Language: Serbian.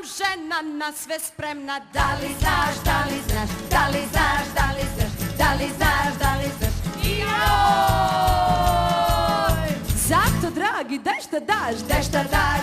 sam žena na sve spremna. Da li znaš, da li znaš, da li znaš, da li znaš, da li znaš, da li znaš. Joj! Zato, dragi, daj šta daš, daj šta daš.